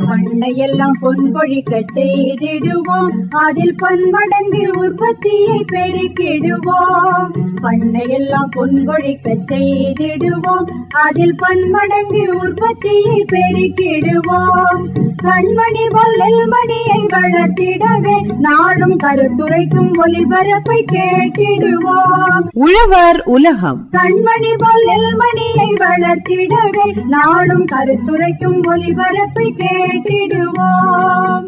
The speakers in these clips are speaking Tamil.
பண்ணையெல்லாம் பொன்பொழிக்க செய்திடுவோம், அதில் பன்மடங்கு உற்பத்தியை பெருக்கிடுவோம். பண்ணையெல்லாம் பொன்பொழிக்க செய்திடுவோம், அதில் பன்மடங்கு உற்பத்தியை பெருக்கிடுவோம். கண்மணி பொல்லில் மணியை வளர்த்திடவே நாடும் கருத்துரைக்கும் ஒளிபரப்பை கேட்டிடுவோம். உழவர் உலகம். கண்மணி பொல்லில் மணியை வளர்த்திடவே நாடும் கருத்துரைக்கும் ஒளிபரப்பை கேட்டிடுவோம்.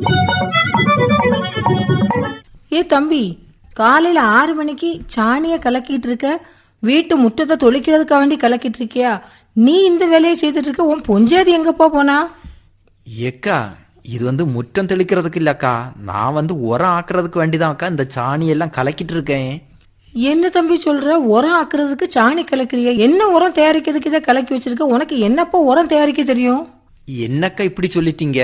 ஏ தம்பி, காலையில 6 மணிக்கு சாணிய கலக்கிட்டு இருக்க, வீட்டு முற்றத்தை தொளிக்கிறதுக்காக வேண்டி கலக்கிட்டு இருக்கியா? நீ இந்த வேலையை செய்துட்டு இருக்க, உன் பொஞ்சாதி எங்கப்பா போனா? ஏக்கா, இது முற்றம் தெளிக்கிறதுக்கு இல்லக்கா, நான் உரம் ஆக்குறதுக்கு வேண்டிதான் அக்கா இந்த சாணி எல்லாம் கலக்கிட்டு இருக்கேன். என்ன தம்பி சொல்ற? உரம் ஆக்குறதுக்கு சாணி கலக்கிறிய? என்ன உரம் தயாரிக்கிறதுக்கு இதை கலக்கி வச்சிருக்க? உனக்கு என்னப்பா உரம் தயாரிக்க தெரியும்? என்னக்கா இப்படி சொல்லிட்டீங்க?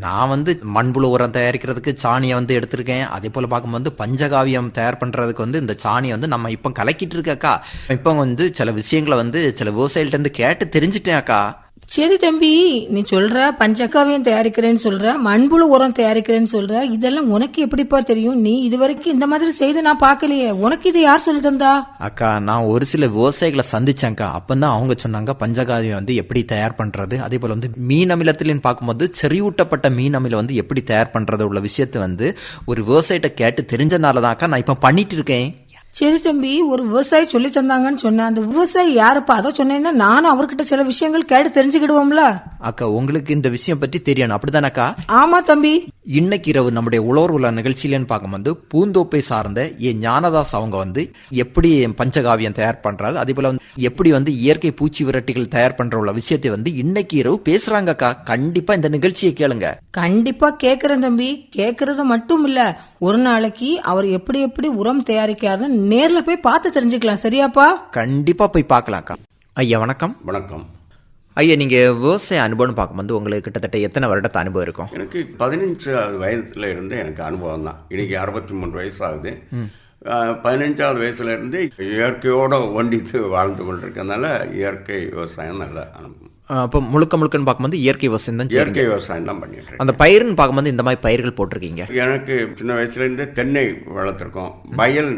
நான் மண்புழு உரம் தயாரிக்கிறதுக்கு சாணியை எடுத்திருக்கேன். அதே போல பார்க்கும்போது பஞ்சகாவியம் தயார் பண்றதுக்கு இந்த சாணியை நம்ம இப்போ கலக்கிட்டு இருக்கக்கா. இப்போ சில விஷயங்களை சில விவசாயிகிட்ட இருந்து கேட்டு தெரிஞ்சுட்டேன் அக்கா. சரி தம்பி, நீ சொல்ற பஞ்சகாவியம் தயாரிக்கிறேன்னு சொல்ற, மண்புழு உரம் தயாரிக்கிறேன்னு சொல்ற, இதெல்லாம் உனக்கு எப்படிப்பா தெரியும்? நீ இதுவரைக்கும் இந்த மாதிரி செய்து நான் பாக்கலையே. உனக்கு இது யார் சொல்லி தந்தா? அக்கா, நான் ஒரு சில விவசாயிகளை சந்திச்சேன்க்கா. அப்பதான் அவங்க சொன்னாங்க பஞ்சகாவியம் எப்படி தயார் பண்றது, அதே போல மீன் அமிலத்திலும் பார்க்கும்போது செறிவூட்டப்பட்ட மீன் அமிலம் எப்படி தயார் பண்றது உள்ள விஷயத்தை ஒரு விவசாயிட்ட கேட்டு தெரிஞ்சனாலதான் அக்கா நான் இப்ப பண்ணிட்டு இருக்கேன். சரி தம்பி, ஒரு விவசாயி சொல்லி தந்தாங்கன்னு சொன்ன, அந்த விவசாயி யாருப்பா? அதை சொன்னேன்னா நானும் அவர்கிட்ட சில விஷயங்கள் கேட்டு தெரிஞ்சுக்கிடுவோம்ல. அக்கா, உங்களுக்கு இந்த விஷயம் பற்றி தெரியணும் அப்படிதானக்கா? ஆமா தம்பி. இன்னைக்கு இரவு நம்முடைய உழவர் உள்ள நிகழ்ச்சியிலன்னு பார்க்கும்போது பூந்தோப்பை சார்ந்த ஞானதாஸ் அவங்க எப்படி பஞ்சகாவியம் தயார் பண்றாரு, அதே போல எப்படி இயற்கை பூச்சி விரட்டிகள் தயார் பண்ற உள்ள விஷயத்தை இன்னைக்கு இரவு பேசுறாங்க அக்கா. கண்டிப்பா இந்த நிகழ்ச்சியை கேளுங்க. கண்டிப்பா கேக்குறேன் தம்பி. கேக்குறது மட்டும் இல்ல, ஒரு நாளைக்கு அவர் எப்படி எப்படி உரம் தயாரிக்காருன்னு நேர்ல போய் பார்த்து தெரிஞ்சுக்கலாம். சரியாப்பா? கண்டிப்பா போய் பார்க்கலாம் அக்கா. ஐயா வணக்கம். வணக்கம் ஐயா, நீங்க விவசாய அனுபவம் பார்க்கும்போது உங்களுக்கு கிட்டத்தட்ட எத்தனை வருடத்து அனுபவம் இருக்கும்? எனக்கு 15 வயதுல இருந்து எனக்கு அனுபவம் தான். இன்னைக்கு 63 வயசு ஆகுது. 15வது வயசுல இருந்து இயற்கையோட ஒண்டித்து வாழ்ந்து கொண்டிருக்கனால இயற்கை விவசாயம் நல்ல அனுபவம். அப்போ முழுக்கன்னு பார்க்கும்போது இயற்கை விவசாயம் தான். இயற்கை விவசாயம் தான் பண்ணிட்டு இருக்கேன். அந்த பயிர்னு பார்க்கும்போது இந்த மாதிரி பயிர்கள் போட்டிருக்கீங்க? எனக்கு சின்ன வயசுல இருந்தே தென்னை வளர்த்துருக்கோம், வயல்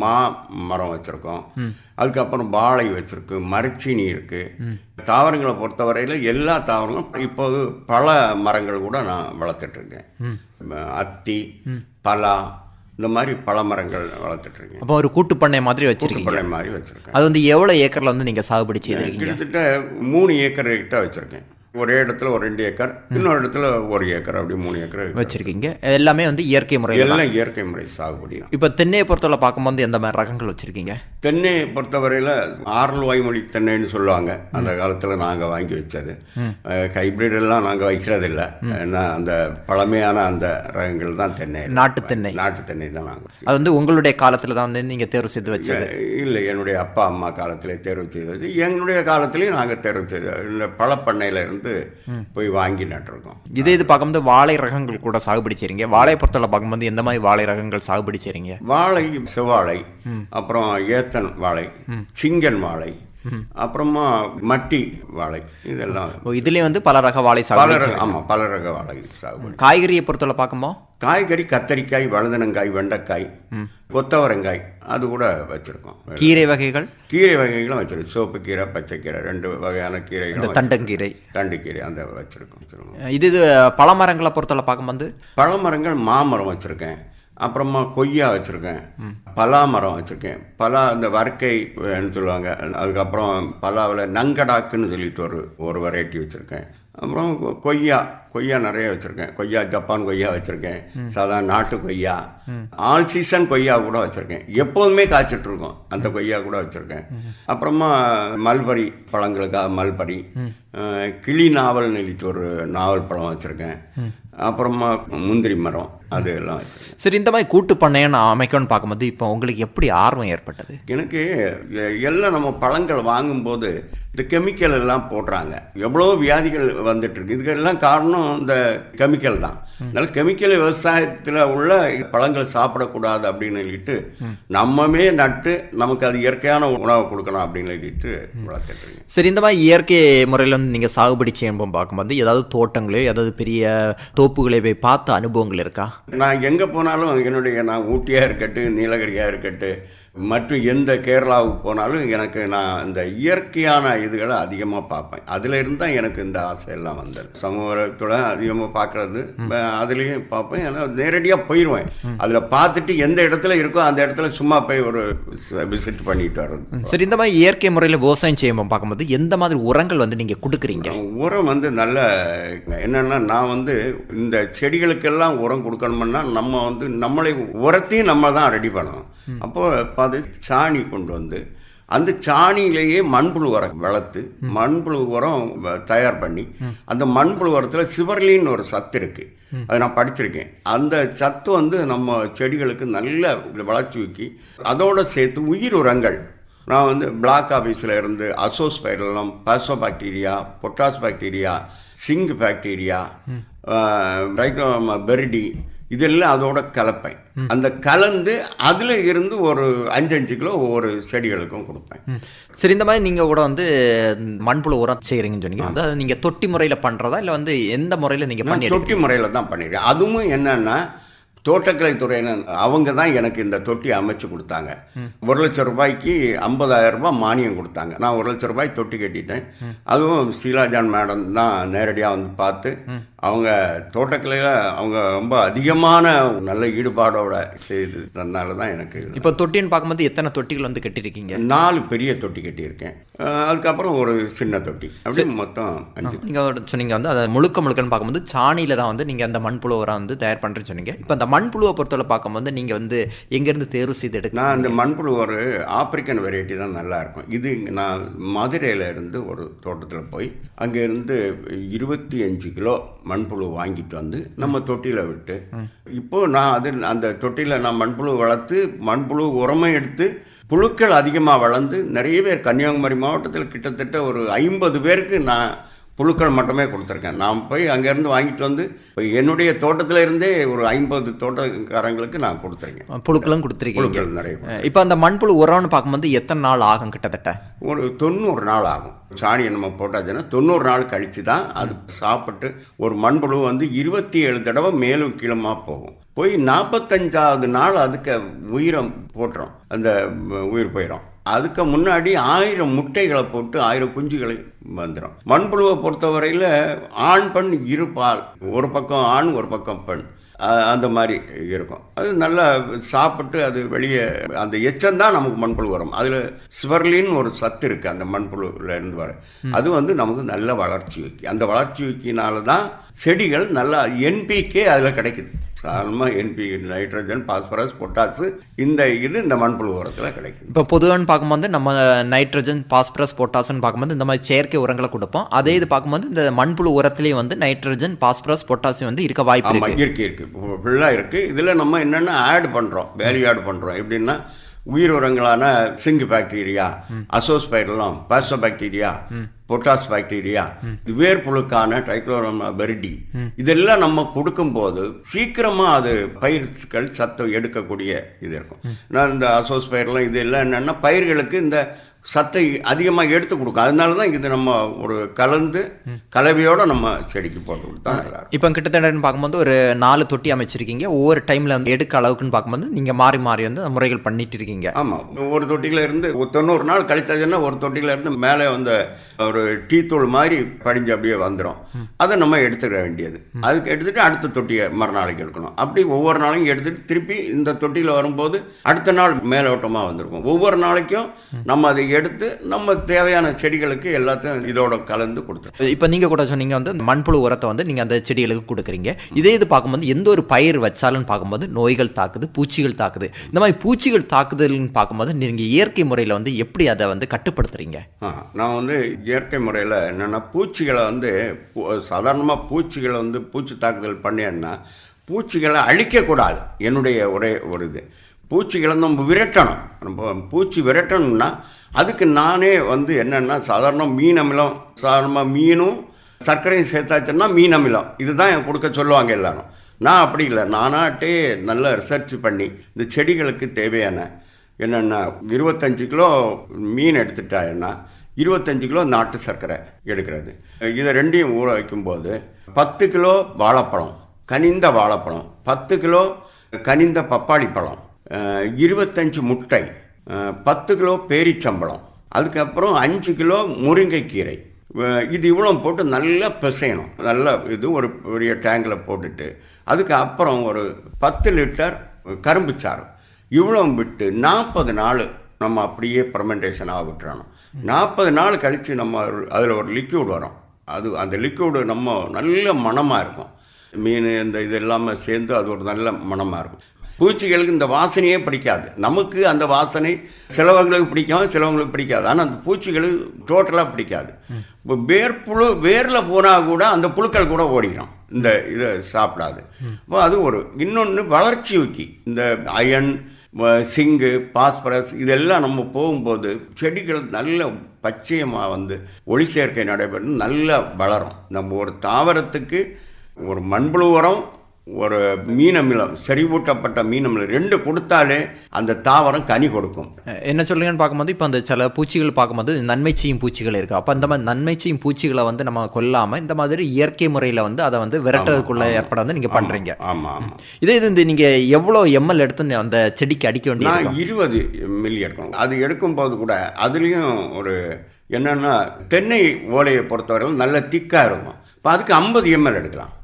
மா மரம் வச்சிருக்கோம், அதுக்கப்புறம் வாழை வச்சிருக்கு, மரச்சீனி இருக்கு. தாவரங்களை பொறுத்தவரையில எல்லா தாவரங்களும் இப்போது பல மரங்கள் கூட நான் வளர்த்துட்டு இருக்கேன். அத்தி, பலா, இந்த மாதிரி பல மரங்கள் வளர்த்துட்டு இருக்கேன். அப்போ ஒரு கூட்டு பண்ணை மாதிரி வச்சிருக்கீங்க? மாதிரி வச்சிருக்கேன். அது எவ்வளவு ஏக்கர்ல நீங்க சாகுபடி செய்திருக்கீங்க? கிட்டத்தட்ட 3 ஏக்கர் கிட்ட வச்சிருக்கேன். ஒரே இடத்துல ஒரு 2 ஏக்கர், இன்னொரு இடத்துல 1 ஏக்கர், அப்படி 3 ஏக்கர் வச்சிருக்கீங்க. எல்லாமே இயற்கை முறை? எல்லாம் இயற்கை முறை சாகுபடி. இப்ப தென்னையை பொறுத்தவரை பார்க்கும்போது எந்த மாதிரி ரகங்கள் வச்சிருக்கீங்க? தென்னையை பொறுத்தவரையில ஆரல் வாய்மொழி தென்னைன்னு சொல்லுவாங்க. அந்த காலத்துல நாங்க வாங்கி வச்சது. ஹைபிரிட் எல்லாம் நாங்க வைக்கிறது இல்லை. ஏன்னா அந்த பழமையான அந்த ரகங்கள் தான் தென்னை. நாட்டு தென்னை தான் நாங்க. அது உங்களுடைய காலத்துல தான் நீங்க தேர்வு செய்து வச்சது? இல்லை, என்னுடைய அப்பா அம்மா காலத்திலே தேர்வு செய்தது. எங்களுடைய காலத்திலேயும் நாங்க தேர்வு செய்தது. இந்த பழப்பண்ணையில இருந்து போய் வாங்கி நட்டுருக்கோம். இது பார்க்கும்போது வாழை ரகங்கள் கூட சாகுபடி செய்றீங்க. வாழை பொறுத்தவரை பார்க்கும்போது எந்த மாதிரி வாழை ரகங்கள் சாகுபடி செய்றீங்க? வாழை, செவ்வாழை, அப்புறம் ஏத்தன் வாழை, சிங்கன் வாழை, அப்புறமா மட்டி வாழை, இதெல்லாம். இதுலயே பல ரக வாழை சாகுபடி. ஆமா, பல ரக வாழை சாகுபடி. காய்கறியை பொறுத்தவரை பார்க்கும்போது காய்கறி கத்தரிக்காய், வழுதனங்காய், வெண்டைக்காய், கொத்தவரங்காய் அது கூட வச்சிருக்கோம். கீரை வகைகள்? கீரை வகைகளும் வச்சிருக்கோம். சோப்பு கீரை, பச்சை கீரை, 2 வகையான கீரைகள். தண்டங்கீரை, தண்டுக்கீரை அந்த வச்சிருக்கோம். இது பழமரங்களை பொறுத்தவரை பார்க்கும்போது பழமரங்கள் மாமரம் வச்சிருக்கேன், அப்புறமா கொய்யா வச்சுருக்கேன், பலா மரம் வச்சுருக்கேன். பலா இந்த வர்க்கை சொல்லுவாங்க. அதுக்கப்புறம் பலாவில் நங்கடாக்குன்னு சொல்லிட்டு ஒரு வெரைட்டி வச்சுருக்கேன். அப்புறம் கொய்யா நிறைய வச்சுருக்கேன். கொய்யா, ஜப்பான் கொய்யா வச்சுருக்கேன், சாதாரண நாட்டு கொய்யா, ஆல் சீசன் கொய்யா கூட வச்சுருக்கேன். எப்போதுமே காய்ச்சிட்ருக்கோம் அந்த கொய்யா கூட வச்சுருக்கேன். அப்புறமா மல்பரி, பழங்களுக்காக மல்பரி, கிளி நாவல்னு சொல்லிட்டு ஒரு நாவல் பழம் வச்சுருக்கேன். அப்புறமா முந்திரி மரம், அது எல்லாம் வச்சுருக்கேன். சரி, இந்த மாதிரி கூட்டு பண்ணையை நான் அமைக்கணும்னு பார்க்கும்போது இப்போ உங்களுக்கு எப்படி ஆர்வம் ஏற்பட்டது? எனக்கு எல்லாம் நம்ம பழங்கள் வாங்கும்போது இந்த கெமிக்கல் எல்லாம் போடுறாங்க, எவ்வளோ வியாதிகள் வந்துட்டு இருக்கு. இதுக்கெல்லாம் காரணம் இந்த கெமிக்கல் தான். அதனால கெமிக்கல் விவசாயத்தில் உள்ள பழங்கள் சாப்பிடக்கூடாது அப்படின்னு சொல்லிட்டு நம்மமே நட்டு நமக்கு அது இயற்கையான உணவை கொடுக்கணும் அப்படின்னு சொல்லிட்டு வளர்த்துட்டு. சரி, இந்த மாதிரி இயற்கை முறையில் வந்து நீங்கள் சாகுபடி செய்யும்போது பார்க்கும்போது ஏதாவது தோட்டங்களோ ஏதாவது பெரிய தோப்புகளை போய் பார்த்த அனுபவங்கள் இருக்கா? நான் எங்கே போனாலும் நான் ஊட்டியாக இருக்கட்டும், நீலகிரியாக இருக்கட்டும், மற்றும் எந்த கேரளாவுக்கு போனாலும் எனக்கு நான் இந்த இயற்கையான இதுகளை அதிகமாக பார்ப்பேன். அதில் இருந்து தான் எனக்கு இந்த ஆசையெல்லாம் வந்தது. சமூகத்தோட அதிகமாக பார்க்குறது, அதுலேயும் பார்ப்பேன். ஏன்னா நேரடியாக போயிடுவேன், அதில் பார்த்துட்டு எந்த இடத்துல இருக்கோ அந்த இடத்துல சும்மா போய் ஒரு விசிட் பண்ணிட்டு வர்றது. சரி, இந்த மாதிரி இயற்கை முறையில் விவசாயம் செய்யும்போது பார்க்கும்போது எந்த மாதிரி உரங்கள் வந்து நீங்கள் கொடுக்குறீங்க? உரம் வந்து நல்ல என்னென்னா, நான் வந்து இந்த செடிகளுக்கெல்லாம் உரம் கொடுக்கணும்னா நம்ம வந்து நம்மளே உரத்தையும் நம்ம தான் ரெடி பண்ணணும். அப்போது அது சாணி கொண்டு வந்து அந்த சாணியிலேயே மண்புழு உரம் வளர்த்து மண்புழு உரம் தயார் பண்ணி, அந்த மண்புழு உரத்தில் சிவர்லின்னு ஒரு சத்து இருக்குது, அதை நான் படிச்சிருக்கேன். அந்த சத்து வந்து நம்ம செடிகளுக்கு நல்ல வளர்ச்சி ஊக்கி, அதோடு சேர்த்து உயிர் உரங்கள் நான் வந்து பிளாக் ஆஃபீஸில் இருந்து azospirillum, phosphobacteria, potash bacteria, zinc bacteria, viride, இதெல்லாம் அதோட கலப்பேன். அந்த கலந்து அதில் இருந்து ஒரு 5 கிலோ ஒவ்வொரு செடிகளுக்கும் கொடுப்பேன். சரி, இந்த மாதிரி நீங்கள் கூட வந்து மண்புழு உரம் செய்கிறீங்கன்னு சொன்னீங்க. அதாவது நீங்கள் தொட்டி முறையில் பண்ணுறதா இல்லை வந்து எந்த முறையில் நீங்கள் பண்ணி? தொட்டி முறையில் தான் பண்ணிடுறேன். அதுவும் என்னென்னா, தோட்டக்கலை துறையினர் அவங்க தான் எனக்கு இந்த தொட்டி அமைச்சு கொடுத்தாங்க. 1 லட்சம் ரூபாய்க்கு 50,000 ரூபாய் மானியம் கொடுத்தாங்க. நான் 1 லட்சம் ரூபாய் தொட்டி கட்டிட்டேன். அதுவும் ஷீலாஜான் மேடம் தான் நேரடியாக வந்து பார்த்து, அவங்க தோட்டக்கலையில் அவங்க ரொம்ப அதிகமான நல்ல ஈடுபாடோட செய்ததுனால தான் எனக்கு. இப்போ தொட்டின்னு பார்க்கும்போது எத்தனை தொட்டிகள் வந்து கட்டியிருக்கீங்க? 4 பெரிய தொட்டி கட்டியிருக்கேன், அதுக்கப்புறம் ஒரு சின்ன தொட்டி, அப்படி மொத்தம் 5. நீங்கள் சொன்னீங்க வந்து அதை முழுக்கன்னு பார்க்கும்போது சாணியில் தான் வந்து நீங்கள் அந்த மண்புழு உரம் வந்து தயார் பண்ணுறேன்னு சொன்னீங்க. இப்போ அந்த மண்புழுவை பொறுத்தவரை பார்க்கும்போது நீங்கள் வந்து எங்கேருந்து தேர்வு செய்து எடுக்க? நான் இந்த மண்புழு ஒரு ஆப்பிரிக்கன் வெரைட்டி தான் நல்லாயிருக்கும். இது நான் மதுரையில் இருந்து ஒரு தோட்டத்தில் போய் அங்கேருந்து 25 கிலோ மண்புழு வாங்கிட்டு வந்து நம்ம தொட்டியில் விட்டு, இப்போது நான் அந்த தொட்டியில் நான் மண்புழு வளர்த்து மண்புழு உரமும் எடுத்து புழுக்கள் அதிகமாக வளர்ந்து நிறைய பேர் கன்னியாகுமரி மாவட்டத்தில் கிட்டத்தட்ட ஒரு 50 பேருக்கு நான் புழுக்கள் மட்டுமே கொடுத்துருக்கேன். நான் போய் அங்கேருந்து வாங்கிட்டு வந்து என்னுடைய தோட்டத்தில் இருந்தே ஒரு 50 தோட்டக்காரங்களுக்கு நான் கொடுத்துருக்கேன். புழுக்களும் கொடுத்துருக்கேன். புழுக்கள் நிறைய. இப்போ அந்த மண்புழு உரம்னு பார்க்கும்போது எத்தனை நாள் ஆகும்? கிட்டத்தட்ட ஒரு 90 நாள் ஆகும். சாணியை நம்ம போட்டாச்சுன்னா 90 நாள் கழித்து தான் அது சாப்பிட்டு, ஒரு மண்புழு வந்து 27 தடவை மேலும் கீழமாக போகும். போய் 45ஆவது நாள் அதுக்கு உயிரம் போட்டுரும், அந்த உயிர் போயிடும். அதுக்கு முன்னாடி 1000 முட்டைகளை போட்டு 1000 குஞ்சுகளை வந்துடும். மண்புழுவை பொறுத்தவரையில் ஆண் பெண் இரு பால், ஒரு பக்கம் ஆண் ஒரு பக்கம் பெண், அந்த மாதிரி இருக்கும். அது நல்லா சாப்பிட்டு அது வெளியே அந்த எச்சம்தான் நமக்கு மண்புழு வரும். அதில் சிவர்லின்னு ஒரு சத்து இருக்குது அந்த மண்புழுவில் இருந்து வர. அது வந்து நமக்கு நல்ல வளர்ச்சி ஊக்கி. அந்த வளர்ச்சி ஊக்கினால தான் செடிகள் நல்லா NPK அதில் கிடைக்குது. சாதாரணமாக NPK, நைட்ரஜன், பாஸ்பரஸ், பொட்டாசு, இந்த மண்புழு உரத்தில் கிடைக்கும். இப்போ பொதுவாக பார்க்கும்போது நம்ம நைட்ரஜன், பாஸ்பரஸ், பொட்டாசுன்னு பார்க்கும்போது இந்த மாதிரி செயற்கை உரங்களை கொடுப்போம். அதே இது பார்க்கும்போது இந்த மண்புழு உரத்துலேயே வந்து நைட்ரஜன், பாஸ்பரஸ், பொட்டாசியம் வந்து இருக்க வாய்ப்பு இருக்கு. ஃபுல்லாக இருக்குது. இதில் நம்ம என்னென்ன ஆட் பண்ணுறோம், வேல்யூ ஆட் பண்ணுறோம். எப்படின்னா, உயிர் உரங்களான zinc bacteria, azospirillum, phosphobacteria, potash bacteria, வேர்புழுக்கான ட்ரைக்ளோரமா பெரிடி, இதெல்லாம் நம்ம கொடுக்கும்போது சீக்கிரமாக அது பயிர்கள் சத்து எடுக்கக்கூடிய இது இருக்கும். நான் இந்த அசோஸ்பைரலம் இதெல்லாம் என்னென்னா பயிர்களுக்கு இந்த சத்தை அதிகமாக எடுத்து கொடுக்கும். அதனால தான் இது நம்ம ஒரு கலவையோடு நம்ம செடிக்கு போட்டு கொடுத்தா நல்லா இருக்கும். இப்போ கிட்டத்தட்ட பார்க்கும்போது ஒரு 4 தொட்டி அமைச்சிருக்கீங்க. ஒவ்வொரு டைமில் வந்து எடுக்க அளவுக்குன்னு பார்க்கும்போது நீங்கள் மாறி மாறி வந்து முறைகள் பண்ணிட்டு இருக்கீங்க. ஆமாம், ஒரு தொட்டியில் இருந்து 90 நாள் கழித்தாச்சுன்னா ஒரு தொட்டியில் இருந்து மேலே வந்து ஒரு டீ தூள் மாதிரி படிஞ்சு அப்படியே வந்துடும். அதை நம்ம எடுத்துக்க வேண்டியது. அதுக்கு எடுத்துகிட்டு அடுத்த தொட்டியை மறுநாளைக்கு எடுக்கணும். அப்படி ஒவ்வொரு நாளையும் எடுத்துகிட்டு திருப்பி இந்த தொட்டியில் வரும்போது அடுத்த நாள் மேலோட்டமாக வந்திருக்கும். ஒவ்வொரு நாளைக்கும் நம்ம அதை எடுத்து நம்ம தேவையான செடிகளுக்கு எல்லாத்தையும் இதோட கலந்து கொடுத்தோம். இப்போ நீங்கள் கூட சொன்னீங்க வந்து மண்புழு உரத்தை வந்து நீங்கள் அந்த செடிகளுக்கு கொடுக்குறீங்க. இதே இது பார்க்கும்போது எந்த ஒரு பயிர் வச்சாலும் பார்க்கும்போது நோய்கள் தாக்குது, பூச்சிகள் தாக்குது. இந்த மாதிரி பூச்சிகள் தாக்குதல்னு பார்க்கும்போது நீங்கள் இயற்கை முறையில் வந்து எப்படி அதை வந்து கட்டுப்படுத்துறீங்க? நான் வந்து இயற்கை முறையில் என்னென்னா, பூச்சிகளை வந்து சாதாரணமாக பூச்சிகளை வந்து பூச்சி தாக்குதல் பண்ணேன்னா பூச்சிகளை அழிக்கக்கூடாது. என்னுடைய ஒரே ஒரு இது, பூச்சிகளை நம்ம விரட்டணும். நம்ம பூச்சி விரட்டணும்னா அதுக்கு நானே என்னென்னா சாதாரண மீன் அமிலம், சாதாரணமாக மீனும் சர்க்கரையும் சேர்த்தாச்சுன்னா மீன் அமிலம் இதுதான் கொடுக்க சொல்லுவாங்க எல்லாரும். நான் அப்படி இல்லை, நானாட்டே நல்லா ரிசர்ச் பண்ணி இந்த செடிகளுக்கு தேவையான என்னென்னா 25 கிலோ மீன் எடுத்துட்டாங்கன்னா 25 கிலோ நாட்டு சர்க்கரை எடுக்கிறது. இதை ரெண்டையும் ஊற வைக்கும்போது 10 கிலோ வாழைப்பழம், கனிந்த வாழைப்பழம், 10 கிலோ கனிந்த பப்பாளி பழம், 25 முட்டை, 10 கிலோ பேரிச்சம்பழம், அதுக்கப்புறம் 5 கிலோ முருங்கைக்கீரை, இது இவ்வளோ போட்டு நல்லா பிசையணும். நல்லா இது ஒரு பெரிய டேங்கில் போட்டுட்டு அதுக்கு அப்புறம் ஒரு 10 லிட்டர் கரும்புச்சாறு இவ்வளோ விட்டு 40 நாள் நம்ம அப்படியே ஃபெர்மெண்டேஷனாக விட்டுறணும். 40 நாள் கழித்து நம்ம அதில் ஒரு லிக்யூட் வரும். அந்த லிக்யூடு நம்ம நல்ல மணமாக இருக்கும். மீன் இந்த இது எல்லாமே சேர்ந்து அது ஒரு நல்ல மணமாக இருக்கும். பூச்சிகளுக்கு இந்த வாசனையே பிடிக்காது. நமக்கு அந்த வாசனை சிலவங்களுக்கு பிடிக்கும், சிலவங்களுக்கு பிடிக்காது. ஆனால் அந்த பூச்சிகளுக்கு டோட்டலாக பிடிக்காது. இப்போ வேர்ப்புழு வேரில் போனால் கூட அந்த புழுக்கள் கூட ஓடிடும், இந்த இதை சாப்பிடாது. இப்போ அது ஒரு இன்னொன்று வளர்ச்சி ஊக்கி, இந்த அயன், சிங்கு, பாஸ்பரஸ் இதெல்லாம் நம்ம போகும்போது செடிகள் நல்ல பச்சையமாக ஒளி சேர்க்கை நடைபெறும், நல்லா வளரும். நம்ம ஒரு தாவரத்துக்கு ஒரு மண்புழு உரம், ஒரு மீனமிலம், செறிவூட்டப்பட்ட மீனமிலம் 2 கொடுத்தாலே அந்த தாவரம் கனி கொடுக்கும். என்ன சொல்றீங்கன்னு பார்க்கும்போது இப்போ அந்த சில பூச்சிகள் பார்க்கும்போது நன்மை செய்யும் பூச்சிகள் இருக்கு. அப்போ அந்த மாதிரி நன்மை செய்யும் பூச்சிகளை நம்ம கொல்லாம இந்த மாதிரி இயற்கை முறையில் அதை விரட்டுறதுக்குள்ள ஏற்பட நீங்க பண்றீங்க. ஆமா ஆமா. இதே இது நீங்க எவ்வளவு எம்எல் எடுத்து அந்த செடிக்கு அடிக்க வேண்டிய? 20 மில்லி எடுக்கணும். அது எடுக்கும்போது கூட அதுலேயும் ஒரு என்னன்னா தென்னை ஓலையை பொறுத்தவரையில் நல்ல திக்காக இருக்கும். இப்போ அதுக்கு 50 ml எடுக்கலாம்.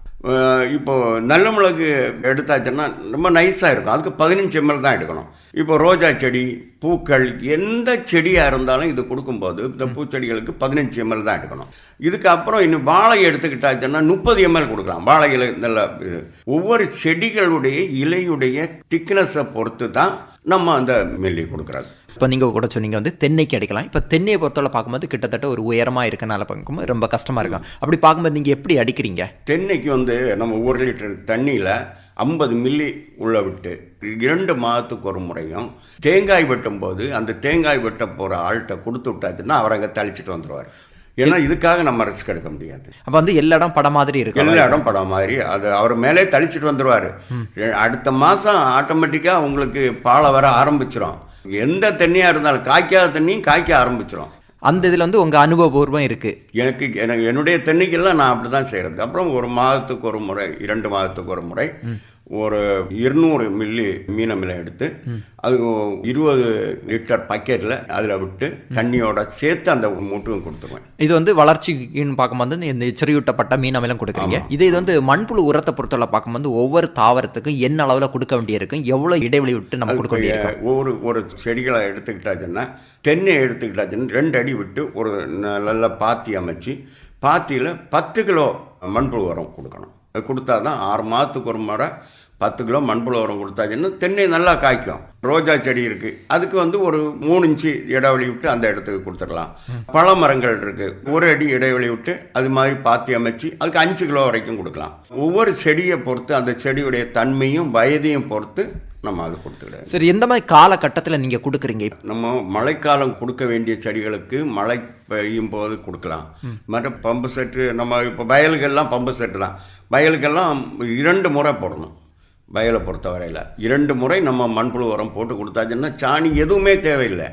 இப்போது நல்ல மிளகு எடுத்தாச்சுன்னா ரொம்ப நைஸாக இருக்கும், அதுக்கு 15 ml தான் எடுக்கணும். இப்போ ரோஜா செடி, பூக்கள், எந்த செடியாக இருந்தாலும் இது கொடுக்கும்போது இந்த பூச்செடிகளுக்கு 15 ml தான் எடுக்கணும். இதுக்கப்புறம் இன்னும் வாழை எடுத்துக்கிட்டாச்சுன்னா 30 ml கொடுக்கலாம். வாழை இலை நல்ல ஒவ்வொரு செடிகளுடைய இலையுடைய திக்னஸை பொறுத்து தான் நம்ம அந்த மில்லி கொடுக்குறது. இப்போ நீங்கள் கூட சொன்னீங்க தென்னைக்கு அடிக்கலாம். இப்போ தென்னையை பொறுத்தவரை பார்க்கும்போது கிட்டத்தட்ட ஒரு உயரமாக இருக்கனால பார்க்கும்போது ரொம்ப கஷ்டமாக இருக்கும். அப்படி பார்க்கும்போது நீங்கள் எப்படி அடிக்கிறீங்க? தென்னைக்கு நம்ம 1 லிட்டர் தண்ணியில் 50 மில்லி உள்ள விட்டு 2 மாதத்துக்கு ஒரு முறையும் தேங்காய் வெட்டும் போது அந்த தேங்காய் வெட்ட போகிற ஆள்கிட்ட கொடுத்து விட்டாச்சுன்னா அவர் அங்கே தளிச்சிட்டு வந்துடுவார். ஏன்னா இதுக்காக நம்ம ரிஸ்க் எடுக்க முடியாது. அப்போ எல்லா இடம் படம் மாதிரி இருக்கும், எல்லா இடம் படம் மாதிரி அது அவர் மேலே தளிச்சிட்டு வந்துடுவார். அடுத்த மாதம் ஆட்டோமேட்டிக்காக உங்களுக்கு பாலை வர ஆரம்பிச்சிடும். எந்த தண்ணியாக இருந்தாலும் காய்க்காத தண்ணியும் காய்க்க ஆரம்பிச்சிடும். அந்த இதில் உங்கள் அனுபவபூர்வம் இருக்குது. என்னுடைய தென்னைக்கெல்லாம் நான் அப்படி தான் செய்கிறது. அப்புறம் 1 மாதத்துக்கு ஒரு முறை, 2 மாதத்துக்கு ஒரு முறை ஒரு 200 மில்லி மீனமிலம் எடுத்து அது 20 லிட்டர் பக்கெட்டில் அதில் விட்டு தண்ணியோட சேர்த்து அந்த மூட்டும் கொடுத்துருவேன். இது வளர்ச்சின்னு பார்க்கும்போது இந்த செறியூட்டப்பட்ட மீனமிலம் கொடுக்குறீங்க. இது மண்புழு உரத்தை பொறுத்தவரை பார்க்கும்போது ஒவ்வொரு தாவரத்துக்கும் என்ன அளவில் கொடுக்க வேண்டியிருக்கும், எவ்வளோ இடைவெளி விட்டு நம்ம கொடுக்க வேண்டியிருக்கும்? ஒரு செடிகளை எடுத்துக்கிட்டாச்சுன்னா தென்னை எடுத்துக்கிட்டாச்சுன்னா 2 அடி விட்டு ஒரு நல்ல பாத்தி அமைச்சு பாத்தியில் 10 கிலோ மண்புழு உரம் கொடுக்கணும். அது கொடுத்தா தான் 6 மாதத்துக்கு ஒரு முறை 10 கிலோ மண்புழு உரம் கொடுத்தாச்சுன்னா தென்னை நல்லா காய்க்கும். ரோஜா செடி இருக்குது, அதுக்கு ஒரு 3 இன்ச்சு இடைவெளி விட்டு அந்த இடத்துக்கு கொடுத்துடலாம். பழ மரங்கள் இருக்குது, 1 அடி இடைவெளி விட்டு அது மாதிரி பாத்தி அமைச்சு அதுக்கு 5 கிலோ வரைக்கும் கொடுக்கலாம். ஒவ்வொரு செடியை பொறுத்து அந்த செடியுடைய தன்மையும் வயதையும் பொறுத்து நம்ம அது கொடுத்துக்கிடுவோம். சரி, எந்த மாதிரி காலகட்டத்தில் நீங்கள் கொடுக்குறீங்க? நம்ம மழைக்காலம் கொடுக்க வேண்டிய செடிகளுக்கு மழை பெய்யும் போது கொடுக்கலாம். மற்ற பம்பு செட்டு நம்ம இப்போ வயலுக்கெல்லாம் பம்பு செட்டு தான். வயலுக்கெல்லாம் 2 முறை போடணும். வயலை பொறுத்தவரையில் 2 முறை நம்ம மண்புழு உரம் போட்டு கொடுத்தாச்சுன்னா சாணி எதுவுமே தேவையில்லை.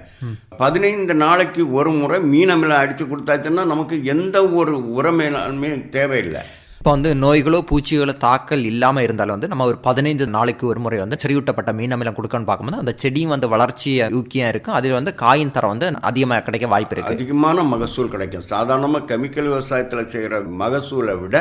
15 நாளைக்கு ஒரு முறை மீனமிலம் அடித்து கொடுத்தாச்சுன்னா நமக்கு எந்த ஒரு உரமேலாலுமே தேவையில்லை. இப்போ நோய்களோ பூச்சிகளோ தாக்கல் இல்லாமல் இருந்தாலும் நம்ம ஒரு 15 நாளைக்கு ஒரு முறை செறியூட்டப்பட்ட மீனமிலம் கொடுக்கணும்னு பார்க்கும்போது அந்த செடியும் வளர்ச்சி ஊக்கியாக இருக்கும். அதில் காயின் தரம் அதிகமாக கிடைக்க வாய்ப்பு இருக்குது, அதிகமான மகசூல் கிடைக்கும். சாதாரணமாக கெமிக்கல் விவசாயத்தில் செய்கிற மகசூலை விட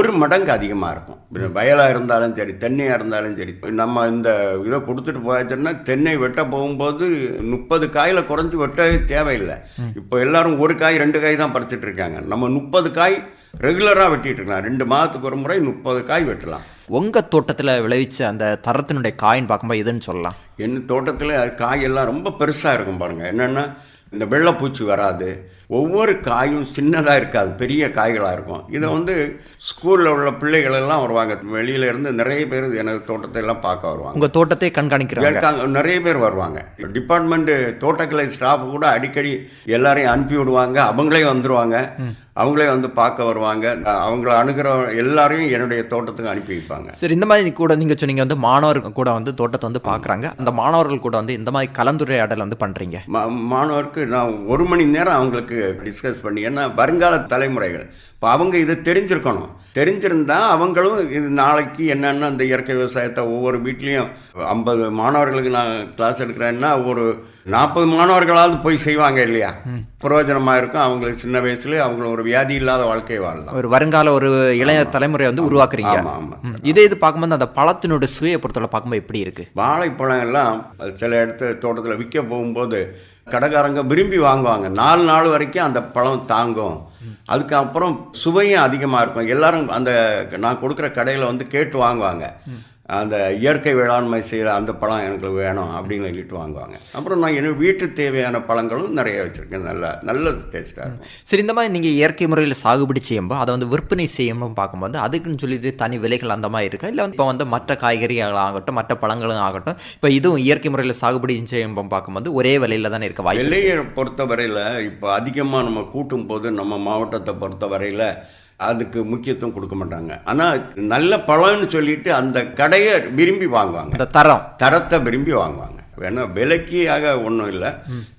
1 மடங்கு அதிகமாக இருக்கும். வயலாக இருந்தாலும் சரி, தென்னையாக இருந்தாலும் சரி, நம்ம இந்த இதை கொடுத்துட்டு போயாச்சுன்னா தென்னை வெட்ட போகும்போது 30 காயில் குறைஞ்சி வெட்டவே தேவையில்லை. இப்போ எல்லாரும் 1 காய் 2 காய் தான் பறிச்சிட்டு இருக்காங்க. நம்ம 30 காய் ரெகுலராக வெட்டிட்டு இருக்கலாம். 2 மாதத்துக்கு ஒரு முறை 30 காய் வெட்டலாம். உங்கள் தோட்டத்தில் விளைவிச்ச அந்த தரத்தினுடைய காயின்னு பார்க்கும்போது எதுன்னு சொல்லலாம்? என் தோட்டத்தில் காயெல்லாம் ரொம்ப பெருசாக இருக்கும் பாருங்கள். என்னென்னா இந்த வெள்ளைப்பூச்சி வராது, ஒவ்வொரு காயும் சின்னதாக இருக்காது, பெரிய காய்களாக இருக்கும். இதை வந்து ஸ்கூலில் உள்ள பிள்ளைகள் எல்லாம் வருவாங்க, வெளியில இருந்து நிறைய பேர் எனது தோட்டத்தை எல்லாம் பார்க்க வருவாங்க. உங்க தோட்டத்தை கண்காணிக்கிறாங்க, நிறைய பேர் வருவாங்க. டிபார்ட்மெண்ட் தோட்டக்கலை ஸ்டாஃப் கூட அடிக்கடி எல்லாரையும் அனுப்பி விடுவாங்க, அவங்களே வந்துருவாங்க, அவங்களே வந்து பார்க்க வருவாங்க. அவங்கள அணுகிற எல்லாரையும் என்னுடைய தோட்டத்துக்கு அனுப்பி வைப்பாங்க. சரி, இந்த மாதிரி கூட நீங்க சொன்னீங்க வந்து மாணவர்கள் கூட வந்து தோட்டத்தை வந்து பார்க்குறாங்க. அந்த மாணவர்கள் கூட வந்து இந்த மாதிரி கலந்துரையாடல் வந்து பண்றீங்க. மாணவருக்கு நான் 1 மணி நேரம் அவங்களுக்கு டிஸ்கஸ் பண்ணி, ஏன்னா வருங்கால தலைமுறைகள் இப்போ அவங்க இதை தெரிஞ்சிருக்கணும். தெரிஞ்சிருந்தா அவங்களும் இது நாளைக்கு என்னென்ன அந்த இயற்கை விவசாயத்தை ஒவ்வொரு வீட்லேயும் 50 மாணவர்களுக்கு நான் கிளாஸ் எடுக்கிறேன்னா ஒரு 40 மாணவர்களாவது போய் செய்வாங்க இல்லையா, பிரயோஜனமாக இருக்கும். அவங்களுக்கு சின்ன வயசுலேயே அவங்களுக்கு ஒரு வியாதி இல்லாத வாழ்க்கை வாழலாம். ஒரு வருங்கால ஒரு இளைய தலைமுறை வந்து உருவாக்குறீங்க. இது பார்க்கும்போது அந்த பழத்தினுடைய சுவையை பொறுத்தவரை பார்க்கும்போது எப்படி இருக்கு? வாழைப்பழம் எல்லாம் சில இடத்து தோட்டத்தில் விற்க போகும்போது கடைக்காரங்க விரும்பி வாங்குவாங்க. 4 நாள் வரைக்கும் அந்த பழம் தாங்கும். அதுக்கப்புறம் சுவையும் அதிகமாக இருக்கும். எல்லாரும் அந்த நான் கொடுக்குற கடையில் வந்து கேட்டு வாங்குவாங்க. அந்த இயற்கை வேளாண்மை செய்கிற அந்த பழம் எனக்கு வேணும் அப்படின்னு சொல்லிட்டு வாங்குவாங்க. அப்புறம் நான் எனக்கு வீட்டு தேவையான பழங்களும் நிறைய வச்சுருக்கேன். நல்ல டேஸ்ட்டாக இருக்கும். சரி, இந்த மாதிரி நீங்கள் இயற்கை முறையில் சாகுபடி செய்யும்போது அதை வந்து விற்பனை செய்யும்போது பார்க்கும்போது அதுக்குன்னு சொல்லிட்டு தனி விலைகள் அந்த மாதிரி இருக்கா? இல்லை வந்து இப்போ வந்து மற்ற காய்கறிகள் ஆகட்டும், மற்ற பழங்களும் ஆகட்டும், இப்போ இதுவும் இயற்கை முறையில் சாகுபடி செய்யும்போது பார்க்கும்போது ஒரே விலையில் தானே இருக்க வாய்ப்பு? விலையை பொறுத்த வரையில் இப்போ அதிகமாக நம்ம கூட்டும் போது நம்ம மாவட்டத்தை பொறுத்த வரையில் அதுக்கு முக்கியத்துவம் கொடுக்க மாட்டாங்க. ஆனால் நல்ல பழம்னு சொல்லிட்டு அந்த கடையை விரும்பி வாங்குவாங்க, அந்த தரத்தை விரும்பி வாங்குவாங்க. ஏன்னா விலைக்காக ஒன்றும் இல்லை,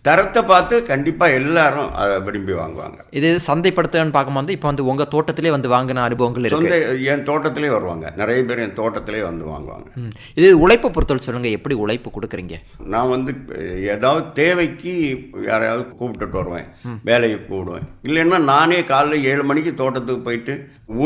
தரத்தை பார்த்து கண்டிப்பாக எல்லாரும் அதை விரும்பி வாங்குவாங்க. இது சந்தைப்படுத்துன்னு பார்க்கும்போது இப்போ வந்து உங்கள் தோட்டத்திலே வந்து வாங்கின அனுபவங்கள் இருக்கு? என் தோட்டத்திலே வருவாங்க, நிறைய பேர் என் தோட்டத்திலே வந்து வாங்குவாங்க. இது உழைப்பு பொறுத்தவரை சொல்லுங்கள், எப்படி உழைப்பு கொடுக்குறீங்க? நான் வந்து ஏதாவது தேவைக்கு யாரையாவது கூப்பிட்டுட்டு வருவேன், வேலையை கூப்பிடுவேன். இல்லைன்னா நானே காலையில் 7 மணிக்கு தோட்டத்துக்கு போயிட்டு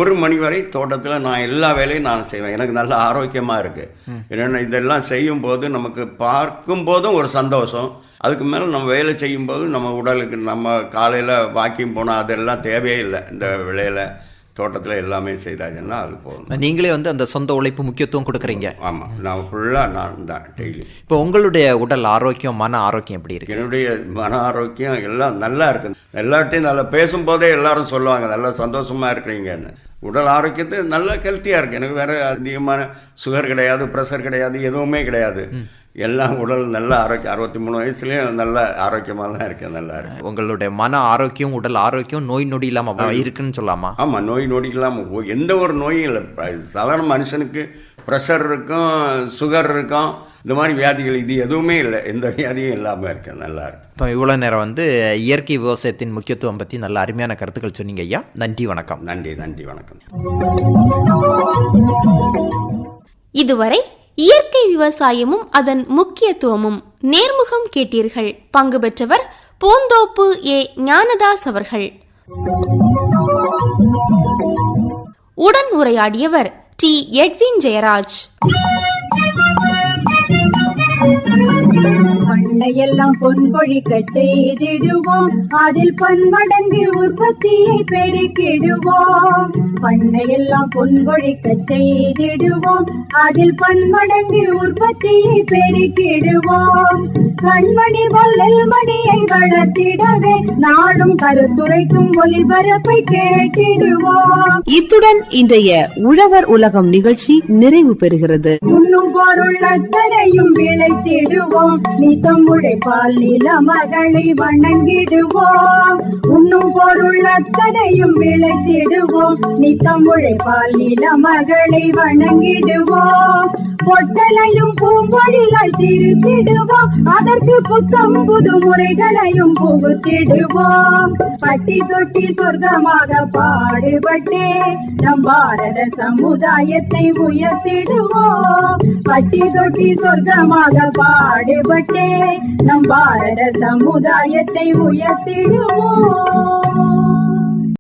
1 மணி வரை தோட்டத்தில் நான் எல்லா வேலையும் நான் செய்வேன். எனக்கு நல்ல ஆரோக்கியமாக இருக்குது. என்னென்னா இதெல்லாம் செய்யும்போது நமக்கு பார்க்கும் போதும் ஒரு சந்தோஷம். அதுக்கு மேலே நம்ம வேலை செய்யும்போது நம்ம உடலுக்கு நம்ம காலையில் வாக்கிங் போனால் அதெல்லாம் தேவையே இல்லை. இந்த விலையில் தோட்டத்தில் எல்லாமே செய்தாச்சுன்னா அது போதும். நீங்களே வந்து அந்த சொந்த உழைப்பு முக்கியத்துவம் கொடுக்குறீங்க? ஆமாம், நான் ஃபுல்லாக நான் தான் டெய்லி. இப்போ உங்களுடைய உடல் ஆரோக்கியம், மன ஆரோக்கியம் எப்படி இருக்கு? என்னுடைய மன ஆரோக்கியம் எல்லாம் நல்லா இருக்குது. எல்லார்ட்டையும் நல்லா பேசும்போதே எல்லாரும் சொல்லுவாங்க நல்லா சந்தோஷமாக இருக்கிறீங்கன்னு. உடல் ஆரோக்கியத்தை நல்லா ஹெல்த்தியாக இருக்குது. எனக்கு வேறு அதிகமான சுகர் கிடையாது, ப்ரெஷர் கிடையாது, எதுவுமே கிடையாது. எல்லாம் உடல் நல்ல ஆரோக்கியம். 63 வயசுலேயும் நல்ல ஆரோக்கியமாக தான் இருக்கேன். நல்லா இருக்கு. உங்களுடைய மன ஆரோக்கியம், உடல் ஆரோக்கியம், நோய் நொடி இல்லாமல் இருக்குன்னு சொல்லாமா? ஆமாம், நோய் நொடி இல்லாமல் எந்த ஒரு நோயும் இல்லை. சாதாரண மனுஷனுக்கு ப்ரெஷர் இருக்கும், சுகர் இருக்கும், இந்த மாதிரி வியாதிகள் இது எதுவுமே இல்லை. எந்த வியாதியும் இல்லாமல் இருக்கேன். நல்லா இருக்கு. இப்போ இவ்வளோ நேரம் வந்து இயற்கை விவசாயத்தின் முக்கியத்துவம் பற்றி நல்ல அருமையான கருத்துக்கள் சொன்னீங்க ஐயா. நன்றி, வணக்கம். நன்றி, வணக்கம். இதுவரை இயற்கை விவசாயமும் அதன் முக்கியத்துவமும் நேர்முகம் கேட்டீர்கள். பங்கு பெற்றவர் பூந்தோப்பு ஏ ஞானதாஸ் அவர்கள். உடன் உரையாடியவர் டி எட்வின் ஜெயராஜ். பண்ணையெல்லாம் பொன்பொழிக்க செய்திடுவோம், அதில் பன்மடங்கு உற்பத்தியை பெருக்கிடுவோம். பண்ணையெல்லாம் பொன்பொழிக்க செய்திடுவோம், அதில் பன்மடங்கு உற்பத்தியை பெருக்கிடுவோம். கண்மணி வல்லல் மணியை வளர்த்திடவே நாடும் கருத்துரைக்கும் ஒலிபரப்பை கேட்டிடுவோம். இத்துடன் இன்றைய உழவர் உலகம் நிகழ்ச்சி நிறைவு பெறுகிறது. உண்ணும் பொருள் அத்தனையும் விளைத்திடுவோம், நித்தம் உழைப்பால் நில மகளை வணங்கிடுவோம். உண்ணும் பொருள் அத்தனையும் விளைத்திடுவோம், நித்தம் உழைப்பால் நில மகளை வணங்கிடுவோம். பொட்டலையும் பூம்பொழிலாய் திருத்திடுவோம், அதற்கு புத்தம் புது முறைகளையும் புகுத்திடுவோம். பட்டி தொட்டி சொர்க்கமாக பாடுபட்டே நம் பாரத சமுதாயத்தை உயர்த்திடுவோம். பட்டி தொட்டி சொர்க்கமாக பாடுபட்டே நம் பாரத சமுதாயத்தை உயர்த்திடுவோம்.